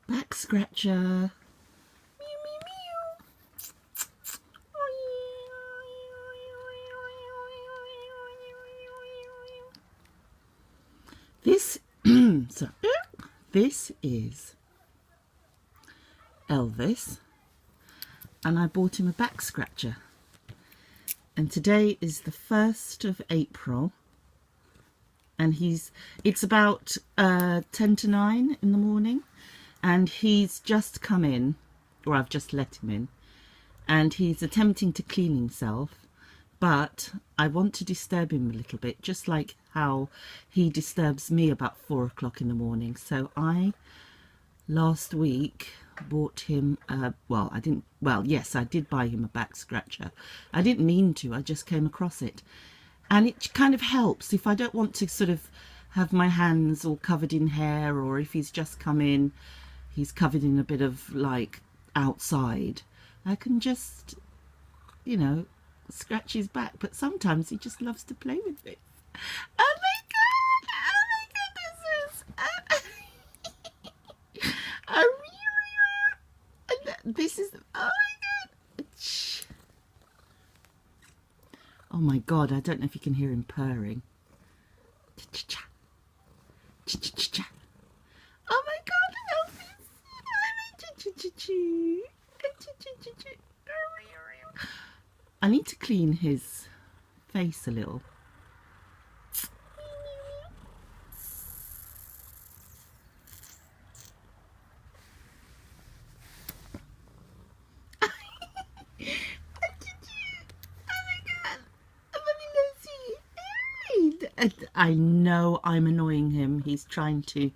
Backscratcher. This so this is Elvis, and I bought him a Backscratcher, and today is the 1st of April, and it's about 10 to 9 in the morning, and he's just come in, or I've just let him in, and he's attempting to clean himself, but I want to disturb him a little bit, just like how he disturbs me about 4 o'clock in the morning. So I last week bought him yes, I did buy him a Backscratcher. I didn't mean to, I just came across it, and it kind of helps if I don't want to sort of have my hands all covered in hair, or if he's just come in, he's covered in a bit of like outside, I can just, you know, scratch his back. But sometimes he just loves to play with it. Oh my god, this is, oh my god, oh my god, I don't know if you can hear him purring. Oh my god, Elvis. I need to clean his face a little. I know I'm annoying him. He's trying to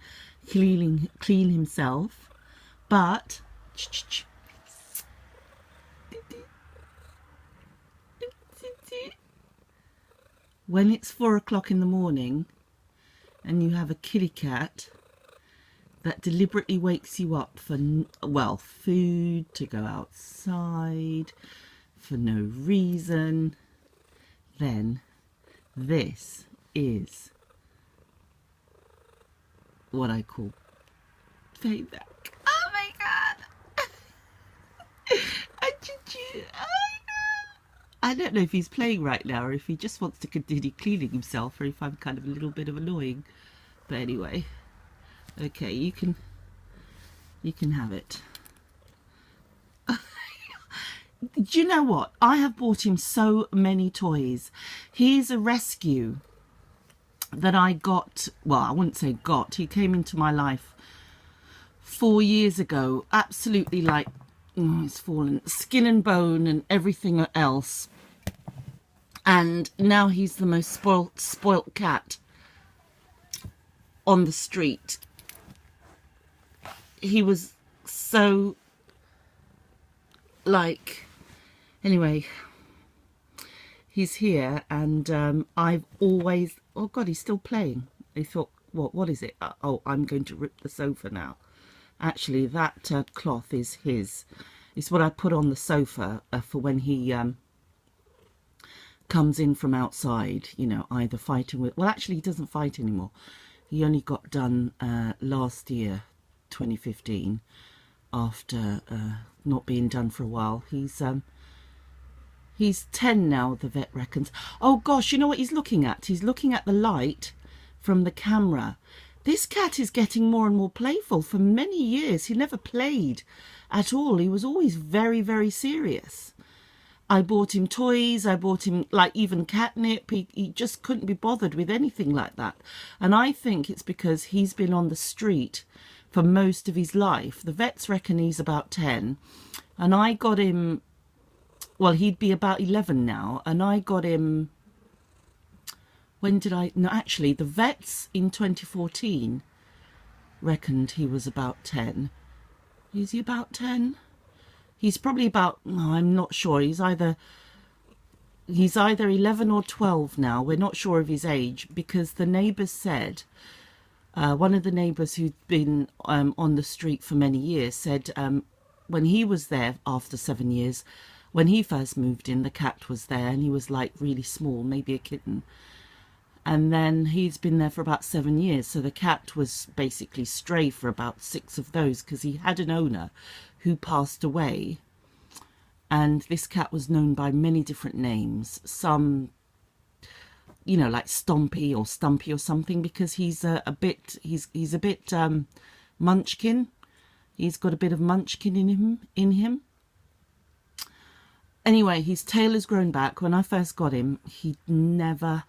clean himself, but when it's 4 o'clock in the morning and you have a kitty cat that deliberately wakes you up for, well, food, to go outside for no reason, then this is what I call payback. Oh my god! I don't know if he's playing right now, or if he just wants to continue cleaning himself, or if I'm kind of a little bit of annoying. But anyway, okay, you can have it. Do you know what? I have bought him so many toys. He's a rescue that I got, well, I wouldn't say got, he came into my life 4 years ago, absolutely like, oh, he's fallen, skin and bone and everything else. And now he's the most spoilt cat on the street. He was so, like, anyway, he's here, and I've always, oh god, he's still playing. He thought, what is it? Oh, I'm going to rip the sofa now. Actually, that cloth is his. It's what I put on the sofa for when he comes in from outside, you know, either fighting with, well, actually he doesn't fight anymore. He only got done last year, 2015, after not being done for a while. He's 10 now, the vet reckons. Oh gosh, you know what he's looking at? He's looking at the light from the camera. This cat is getting more and more playful. For many years, he never played at all. He was always very, very serious. I bought him toys. I bought him, like, even catnip. He just couldn't be bothered with anything like that. And I think it's because he's been on the street for most of his life. The vets reckon he's about 10. And I got him, well, he'd be about 11 now, and I got him, when did I, no, actually, the vets in 2014 reckoned he was about 10. Is he about 10? He's probably about, oh, I'm not sure, he's either 11 or 12 now. We're not sure of his age, because the neighbours said, one of the neighbours who'd been on the street for many years said when he was there after 7 years, when he first moved in, the cat was there, and he was like really small, maybe a kitten. And then he's been there for about 7 years. So the cat was basically stray for about 6 of those, because he had an owner who passed away. And this cat was known by many different names. Some, you know, like Stompy or Stumpy or something, because he's a bit munchkin. He's got a bit of munchkin in him. Anyway, his tail has grown back. When I first got him, he never,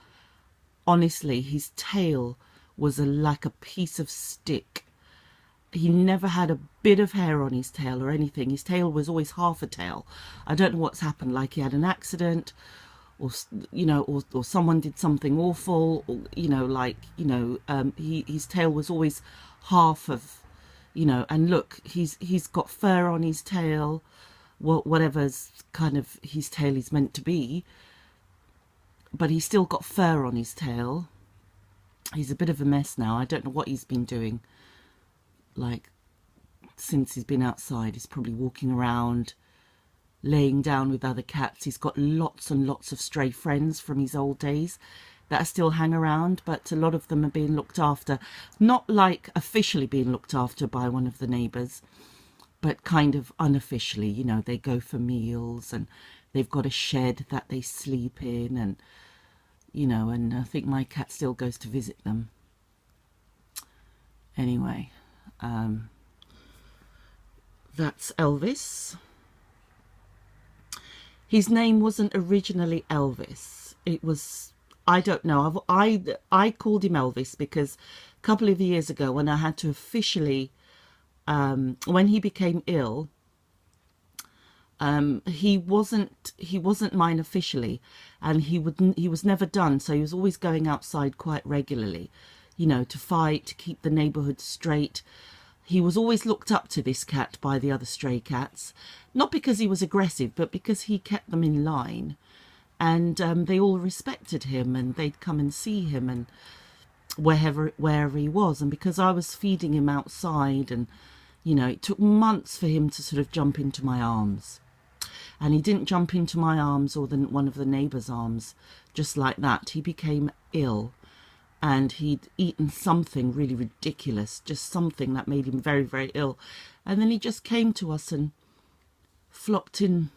honestly, his tail was like a piece of stick. He never had a bit of hair on his tail or anything. His tail was always half a tail. I don't know what's happened, like he had an accident, or, you know, or someone did something awful, or, you know, like, you know, his tail was always half of, you know, and look, he's got fur on his tail, whatever's kind of his tail is meant to be, but he's still got fur on his tail. He's a bit of a mess now. I don't know what he's been doing, like, since he's been outside. He's probably walking around, laying down with other cats. He's got lots and lots of stray friends from his old days that still hang around, but a lot of them are being looked after, not like officially being looked after by one of the neighbours, but kind of unofficially. You know, they go for meals and they've got a shed that they sleep in, and, you know, and I think my cat still goes to visit them. Anyway, that's Elvis. His name wasn't originally Elvis. It was, I don't know, I called him Elvis because a couple of years ago, when I had to officially, when he became ill, he wasn't mine officially, and he was never done, so he was always going outside quite regularly, you know, to fight, to keep the neighborhood straight. He was always looked up to, this cat, by the other stray cats, not because he was aggressive, but because he kept them in line, and they all respected him, and they'd come and see him, and wherever he was. And because I was feeding him outside, and, you know, it took months for him to sort of jump into my arms. And he didn't jump into my arms or one of the neighbours' arms just like that. He became ill, and he'd eaten something really ridiculous, just something that made him very, very ill. And then he just came to us and flopped in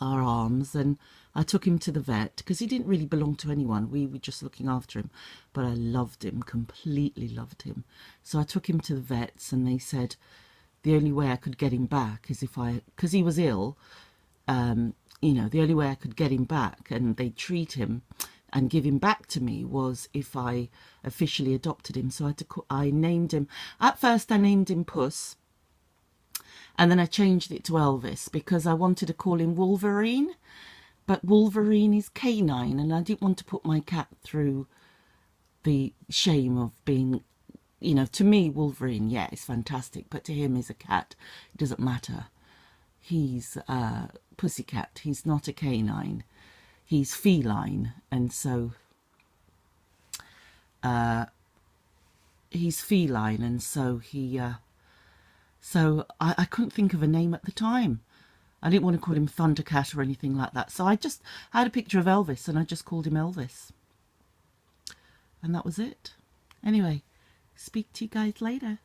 our arms, and I took him to the vet, because he didn't really belong to anyone. We were just looking after him, but I loved him, completely loved him. So I took him to the vets, and they said the only way I could get him back is because he was ill, you know, the only way I could get him back and they'd treat him and give him back to me was if I officially adopted him. So I named him, at first I named him Puss, and then I changed it to Elvis because I wanted to call him Wolverine, but Wolverine is canine, and I didn't want to put my cat through the shame of being, you know, to me Wolverine, yeah, it's fantastic, but to him as a cat, it doesn't matter. He's a pussycat, he's not a canine. He's feline, and so he's feline, and so he so I couldn't think of a name at the time. I didn't want to call him Thundercat or anything like that, so I just had a picture of Elvis and I just called him Elvis, and that was it. Anyway, speak to you guys later.